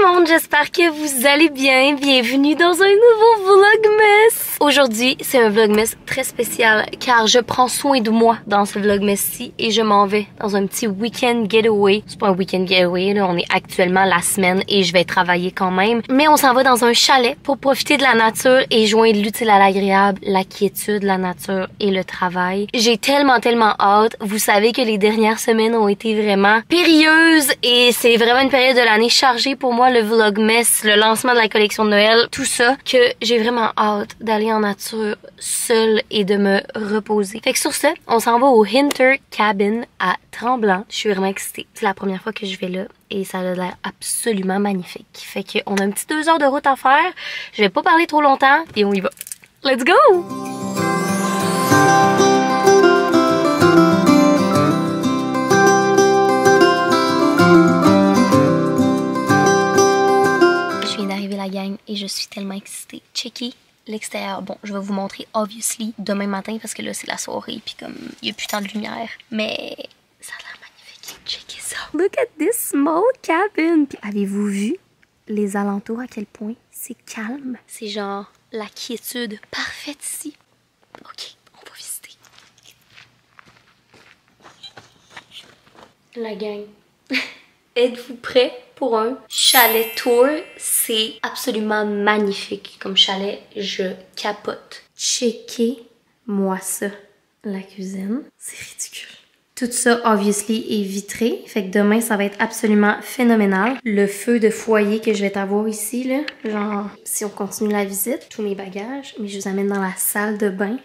le monde, j'espère que vous allez bien. Bienvenue dans un nouveau Vlogmas. Aujourd'hui, c'est un Vlogmas très spécial car je prends soin de moi dans ce Vlogmas-ci et je m'en vais dans un petit week-end getaway. C'est pas un week-end getaway, là, on est actuellement la semaine et je vais travailler quand même. Mais on s'en va dans un chalet pour profiter de la nature et joindre l'utile à l'agréable, la quiétude, la nature et le travail. J'ai tellement hâte. Vous savez que les dernières semaines ont été vraiment périlleuses et c'est vraiment une période de l'année chargée pour moi, le Vlogmas, le lancement de la collection de Noël, tout ça, que j'ai vraiment hâte d'aller en nature seule et de me reposer. Fait que sur ce, on s'en va au Hinter Cabin à Tremblant. Je suis vraiment excitée. C'est la première fois que je vais là et ça a l'air absolument magnifique. Fait qu'on a un petit 2 heures de route à faire. Je vais pas parler trop longtemps et on y va. Let's go! La gang et je suis tellement excitée. Checker l'extérieur. Bon, je vais vous montrer obviously demain matin parce que là c'est la soirée puis comme il y a plus tant de lumière, mais ça a l'air magnifique. Checkez ça. Look at this small cabin. Puis avez-vous vu les alentours à quel point c'est calme? C'est genre la quiétude parfaite ici. Ok, on va visiter. La gang. Êtes-vous prêts pour un chalet tour? C'est absolument magnifique comme chalet. Je capote. Checkez-moi ça. La cuisine, c'est ridicule. Tout ça, obviously, est vitré. Fait que demain, ça va être absolument phénoménal. Le feu de foyer que je vais avoir ici, là. Genre, si on continue la visite, tous mes bagages. Mais je vous amène dans la salle de bain.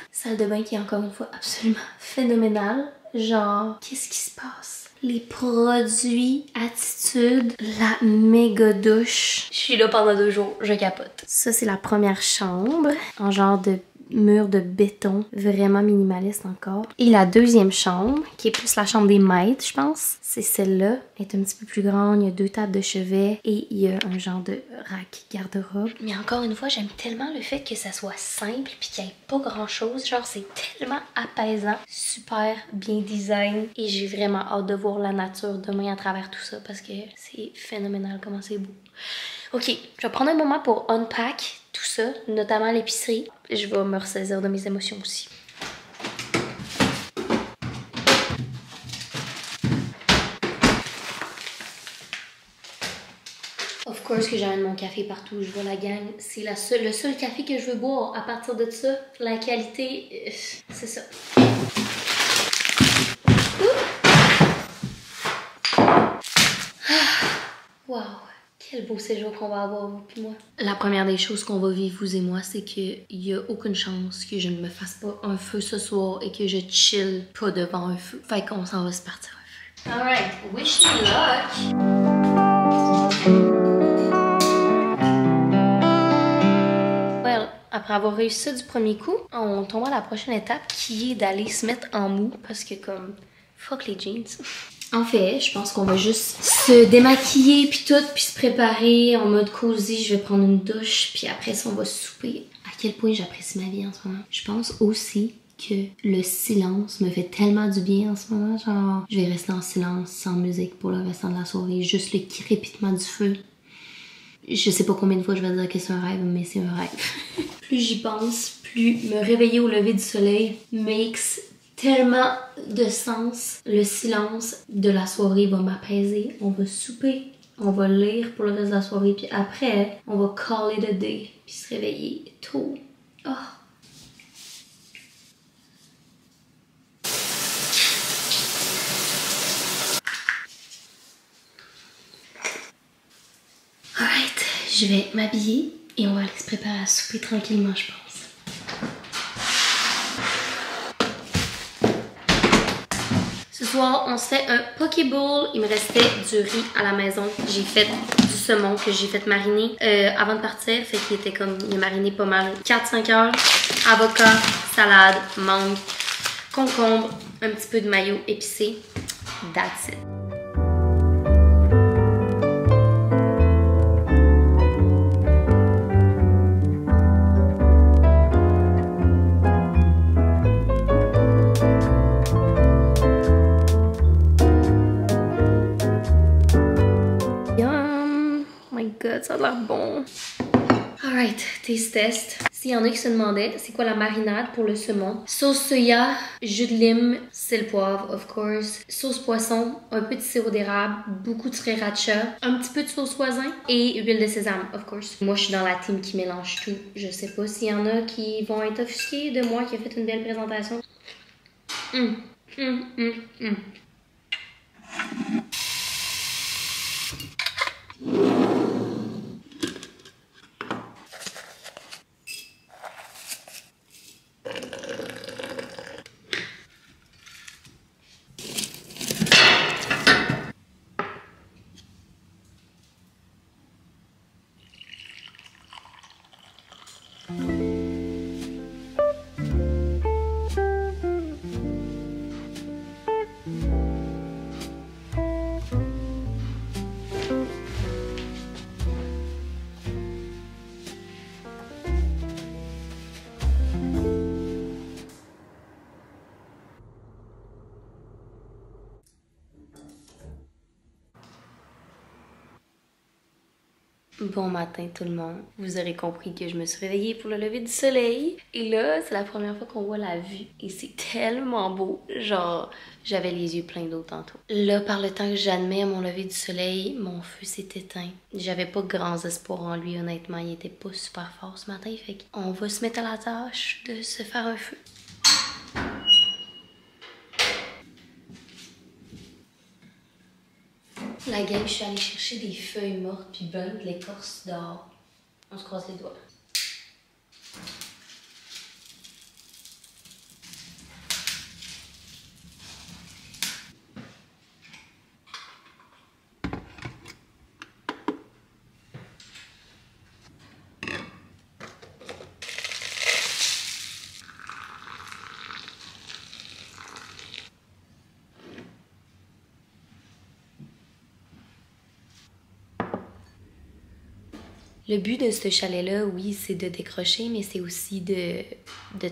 Salle de bain qui est encore une fois absolument phénoménale. Genre, qu'est-ce qui se passe? Les produits Attitude, la méga douche. Je suis là pendant 2 jours, je capote. Ça, c'est la première chambre, en genre de mur de béton, vraiment minimaliste encore. Et la deuxième chambre, qui est plus la chambre des maîtres, je pense. C'est celle-là, elle est un petit peu plus grande, il y a 2 tables de chevet et il y a un genre de rack garde-robe. Mais encore une fois, j'aime tellement le fait que ça soit simple puis qu'il n'y ait pas grand-chose. Genre, c'est tellement apaisant, super bien design et j'ai vraiment hâte de voir la nature demain à travers tout ça parce que c'est phénoménal comment c'est beau. Ok, je vais prendre un moment pour unpack tout ça, notamment l'épicerie. Je vais me ressaisir de mes émotions aussi. Of course que j'amène mon café partout où je vois la gang. C'est le seul café que je veux boire. À partir de ça, la qualité, c'est ça. Wow! Quel beau séjour qu'on va avoir, vous et moi. La première des choses qu'on va vivre, vous et moi, c'est qu'il n'y a aucune chance que je ne me fasse pas un feu ce soir et que je chill pas devant un feu. Fait qu'on s'en va se partir un feu. Alright, wish me luck! Well, après avoir réussi ça du premier coup, on tombe à la prochaine étape qui est d'aller se mettre en mou parce que comme, fuck les jeans. En fait, je pense qu'on va juste se démaquiller puis tout, puis se préparer en mode cosy. Je vais prendre une douche, puis après ça, on va souper. À quel point j'apprécie ma vie en ce moment. Je pense aussi que le silence me fait tellement du bien en ce moment. Genre, je vais rester en silence, sans musique pour le restant de la soirée. Juste le crépitement du feu. Je sais pas combien de fois je vais dire que c'est un rêve, mais c'est un rêve. Plus j'y pense, plus me réveiller au lever du soleil makes tellement de sens. Le silence de la soirée va m'apaiser. On va souper, on va lire pour le reste de la soirée, puis après, on va call it a day, puis se réveiller tôt. Oh. Alright, je vais m'habiller et on va aller se préparer à souper tranquillement, je pense. Ce soir, on se fait un poke bowl. Il me restait du riz à la maison. J'ai fait du saumon que j'ai fait mariner avant de partir. Fait qu'il était comme, il a mariné pas mal. 4-5 heures. Avocat, salade, mangue, concombre, un petit peu de mayo épicé. That's it. god, ça a l'air bon. Alright, taste test. S'il y en a qui se demandaient, c'est quoi la marinade pour le saumon? Sauce soya, jus de lime, sel poivre, of course. Sauce poisson, un peu de sirop d'érable, beaucoup de sriracha, un petit peu de sauce voisin et huile de sésame, of course. Moi, je suis dans la team qui mélange tout. Je sais pas s'il y en a qui vont être offusqués de moi qui a fait une belle présentation. Bon matin tout le monde. Vous aurez compris que je me suis réveillée pour le lever du soleil. Et là, c'est la première fois qu'on voit la vue. Et c'est tellement beau. Genre, j'avais les yeux pleins d'eau tantôt. Là, par le temps que j'admets à mon lever du soleil, mon feu s'est éteint. J'avais pas grands espoirs en lui, honnêtement. Il était pas super fort ce matin. Fait qu'on va se mettre à la tâche de se faire un feu. La gang, je suis allée chercher des feuilles mortes puis bonnes de l'écorce dehors. On se croise les doigts. Le but de ce chalet-là, oui, c'est de décrocher, mais c'est aussi de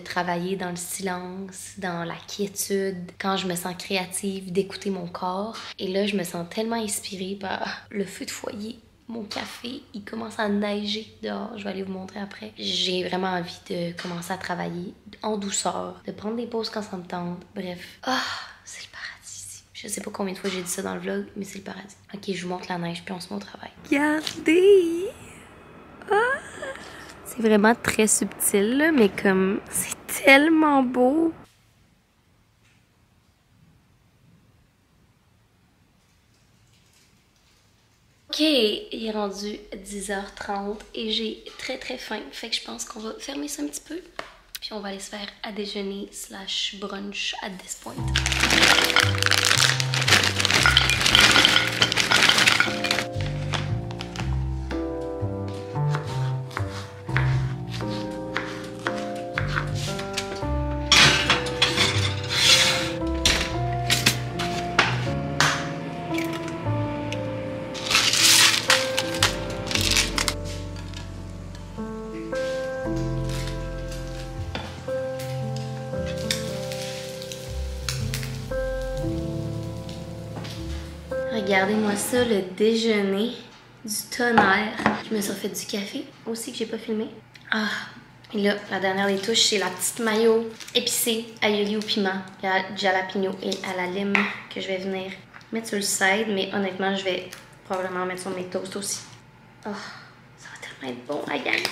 travailler dans le silence, dans la quiétude, quand je me sens créative, d'écouter mon corps. Et là, je me sens tellement inspirée par le feu de foyer. Mon café, il commence à neiger dehors. Je vais aller vous montrer après. J'ai vraiment envie de commencer à travailler en douceur, de prendre des pauses quand ça me tente. Bref, c'est le paradis ici. Je sais pas combien de fois j'ai dit ça dans le vlog, mais c'est le paradis. Ok, je vous montre la neige, puis on se met au travail. Regardez! C'est vraiment très subtil, là, mais comme c'est tellement beau. Ok, il est rendu 10h30 et j'ai très faim. Fait que je pense qu'on va fermer ça un petit peu. Puis on va aller se faire à déjeuner / brunch at this point. Regardez-moi ça, le déjeuner du tonnerre. Je me suis refait du café aussi que j'ai pas filmé. Et là, la dernière des touches, c'est la petite mayo épicée, aioli au piment, jalapeno et à la lime que je vais venir mettre sur le side. Mais honnêtement, je vais probablement mettre sur mes toasts aussi. Ça va tellement être bon, la gang.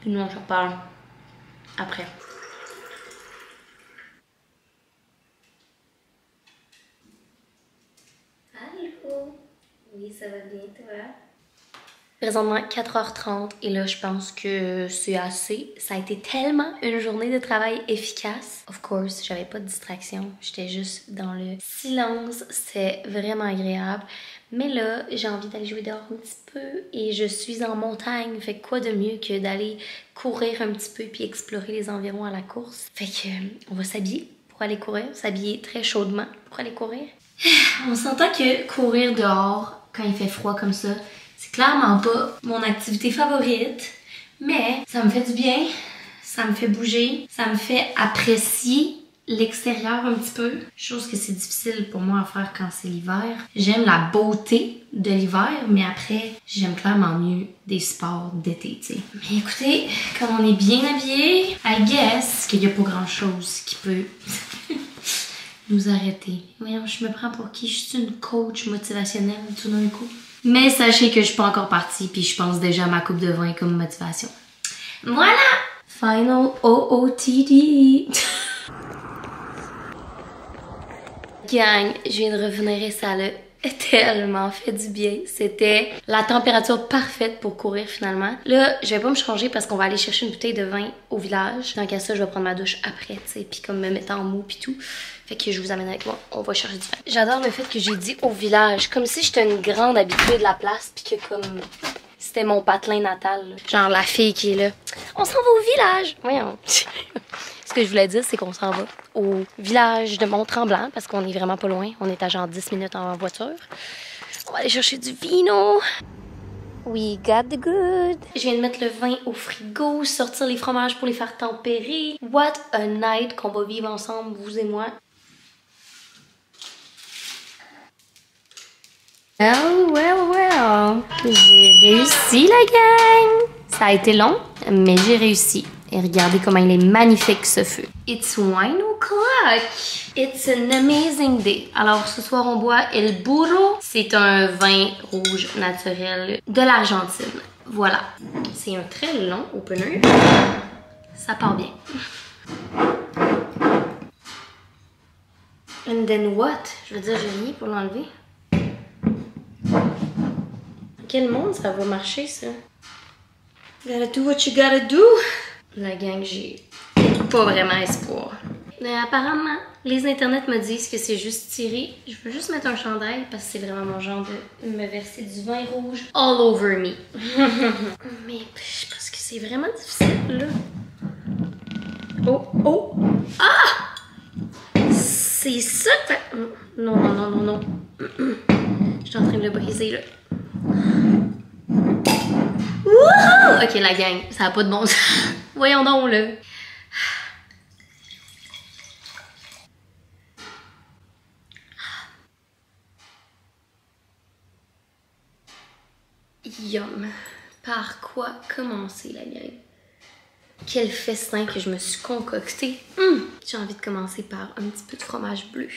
Puis nous, on se reparle après. Allô? Oui, ça va bien, toi? Présentement 4h30 et là, je pense que c'est assez. Ça a été tellement une journée de travail efficace. Of course, j'avais pas de distraction. J'étais juste dans le silence. C'est vraiment agréable. Mais là, j'ai envie d'aller jouer dehors un petit peu et je suis en montagne. Fait que quoi de mieux que d'aller courir un petit peu puis explorer les environs à la course. Fait que on va s'habiller pour aller courir. S'habiller très chaudement pour aller courir. On s'entend que courir dehors quand il fait froid comme ça, c'est clairement pas mon activité favorite, mais ça me fait du bien, ça me fait bouger, ça me fait apprécier l'extérieur un petit peu. Chose que c'est difficile pour moi à faire quand c'est l'hiver. J'aime la beauté de l'hiver, mais après, j'aime clairement mieux des sports d'été, tu sais. Mais écoutez, comme on est bien habillés, I guess qu'il n'y a pas grand-chose qui peut nous arrêter. Voyons, je me prends pour qui? Je suis une coach motivationnelle tout d'un coup. Mais sachez que je suis pas encore partie, puis je pense déjà à ma coupe de vin comme motivation. Voilà! Final OOTD. Gang, je viens de revenir et ça l'a tellement fait du bien. C'était la température parfaite pour courir finalement. Là, je vais pas me changer parce qu'on va aller chercher une bouteille de vin au village. Tant qu'à ça, je vais prendre ma douche après, tu sais, puis comme me mettre en mou puis tout. Fait que je vous amène avec moi. On va chercher du vin. J'adore le fait que j'ai dit au village, comme si j'étais une grande habituée de la place puis que comme c'était mon patelin natal. Là. Genre la fille qui est là. On s'en va au village. Voyons. Ce que je voulais dire, c'est qu'on s'en va au village de Mont-Tremblant parce qu'on est vraiment pas loin. On est à genre 10 minutes en voiture. On va aller chercher du vino. We got the good. Je viens de mettre le vin au frigo, sortir les fromages pour les faire tempérer. What a night qu'on va vivre ensemble, vous et moi. Well. J'ai réussi, la gang. Ça a été long, mais j'ai réussi. Et regardez comment il est magnifique, ce feu. It's wine o'clock. It's an amazing day. Alors, ce soir, on boit El Burro. C'est un vin rouge naturel de l'Argentine. Voilà. C'est un très long opener. Ça part bien. And then what? Je veux dire, j'ai rien pour l'enlever. Quel monde ça va marcher, ça? Gotta do what you gotta do. La gang, j'ai pas vraiment espoir. Mais apparemment, les internets me disent que c'est juste tiré. Je veux juste mettre un chandail parce que c'est vraiment mon genre de me verser du vin rouge all over me. Mais je pense que c'est vraiment difficile, là. Oh! Ah! C'est ça que... Non. Je suis en train de le briser, là. Wouhou! Ok, la gang, ça n'a pas de bon sens. Voyons donc, là. Yum. Par quoi commencer, la gang? Quel festin que je me suis concocté. J'ai envie de commencer par un petit peu de fromage bleu.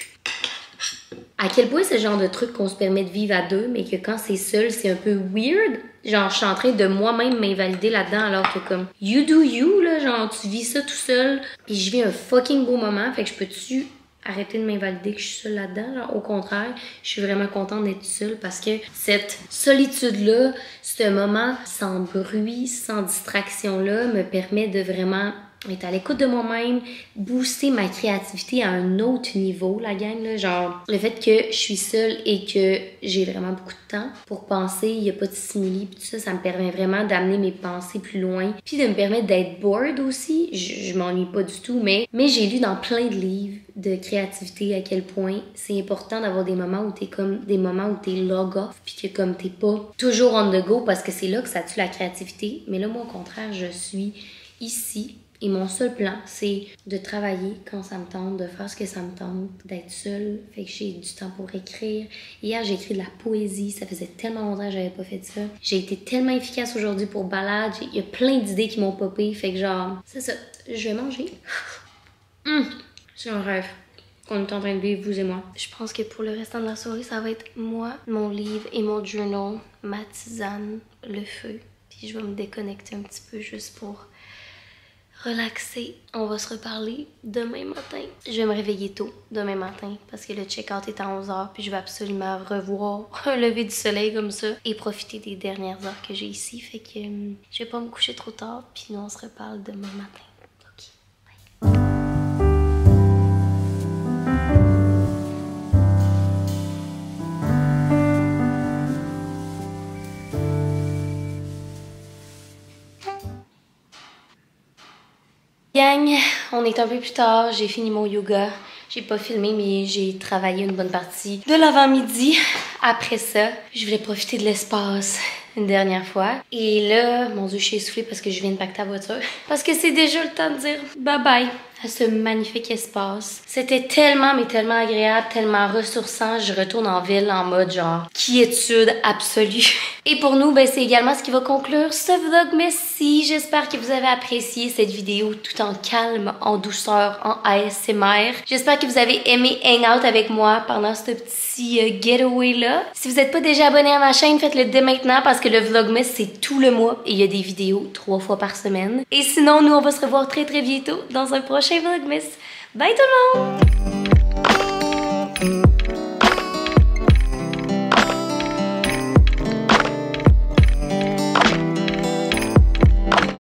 À quel point c'est le genre de truc qu'on se permet de vivre à deux, mais que quand c'est seul, c'est un peu weird. Genre, je suis en train de moi-même m'invalider là-dedans, alors que comme, you do you, là, genre, tu vis ça tout seul, puis je vis un fucking beau moment, fait que je peux-tu arrêter de m'invalider que je suis seule là-dedans? Genre, au contraire, je suis vraiment contente d'être seule parce que cette solitude-là, ce moment sans bruit, sans distraction-là, me permet de vraiment être à l'écoute de moi-même, booster ma créativité à un autre niveau, la gang, là. Genre, le fait que je suis seule et que j'ai vraiment beaucoup de temps pour penser, il n'y a pas de stimuli, pis tout ça, ça me permet vraiment d'amener mes pensées plus loin, puis de me permettre d'être bored aussi. Je m'ennuie pas du tout, mais j'ai lu dans plein de livres de créativité à quel point c'est important d'avoir des moments où t'es comme, des moments où t'es log off, puis que comme t'es pas toujours on the go, parce que c'est là que ça tue la créativité. Mais là, moi, au contraire, je suis ici. Et mon seul plan, c'est de travailler quand ça me tente, de faire ce que ça me tente, d'être seule. Fait que j'ai du temps pour écrire. Hier, j'ai écrit de la poésie. Ça faisait tellement longtemps que j'avais pas fait ça. J'ai été tellement efficace aujourd'hui pour balade. Il y a plein d'idées qui m'ont popé. Fait que genre, c'est ça. Je vais manger. C'est un rêve qu'on est en train de vivre, vous et moi. Je pense que pour le restant de la soirée, ça va être moi, mon livre et mon journal, ma tisane, le feu. Puis je vais me déconnecter un petit peu juste pour relaxer. On va se reparler demain matin. Je vais me réveiller tôt demain matin parce que le check-out est à 11h puis je vais absolument revoir un lever du soleil comme ça et profiter des dernières heures que j'ai ici. Fait que je vais pas me coucher trop tard puis nous on se reparle demain matin. Ok, bye. Gang, on est un peu plus tard, j'ai fini mon yoga. J'ai pas filmé, mais j'ai travaillé une bonne partie de l'avant-midi. Après ça, je voulais profiter de l'espace une dernière fois. Et là, mon Dieu, je suis essoufflée parce que je viens de pacter ta voiture. Parce que c'est déjà le temps de dire bye bye à ce magnifique espace. C'était tellement, mais tellement agréable, tellement ressourçant. Je retourne en ville en mode genre quiétude absolue. Et pour nous, ben, c'est également ce qui va conclure ce vlogmas-ci. J'espère que vous avez apprécié cette vidéo tout en calme, en douceur, en ASMR. J'espère que vous avez aimé hang out avec moi pendant ce petit getaway-là. Si vous n'êtes pas déjà abonné à ma chaîne, faites-le dès maintenant parce que le vlogmas, c'est tout le mois et il y a des vidéos 3 fois par semaine. Et sinon, nous, on va se revoir très très bientôt dans un prochain vlogmas. Bye tout le monde!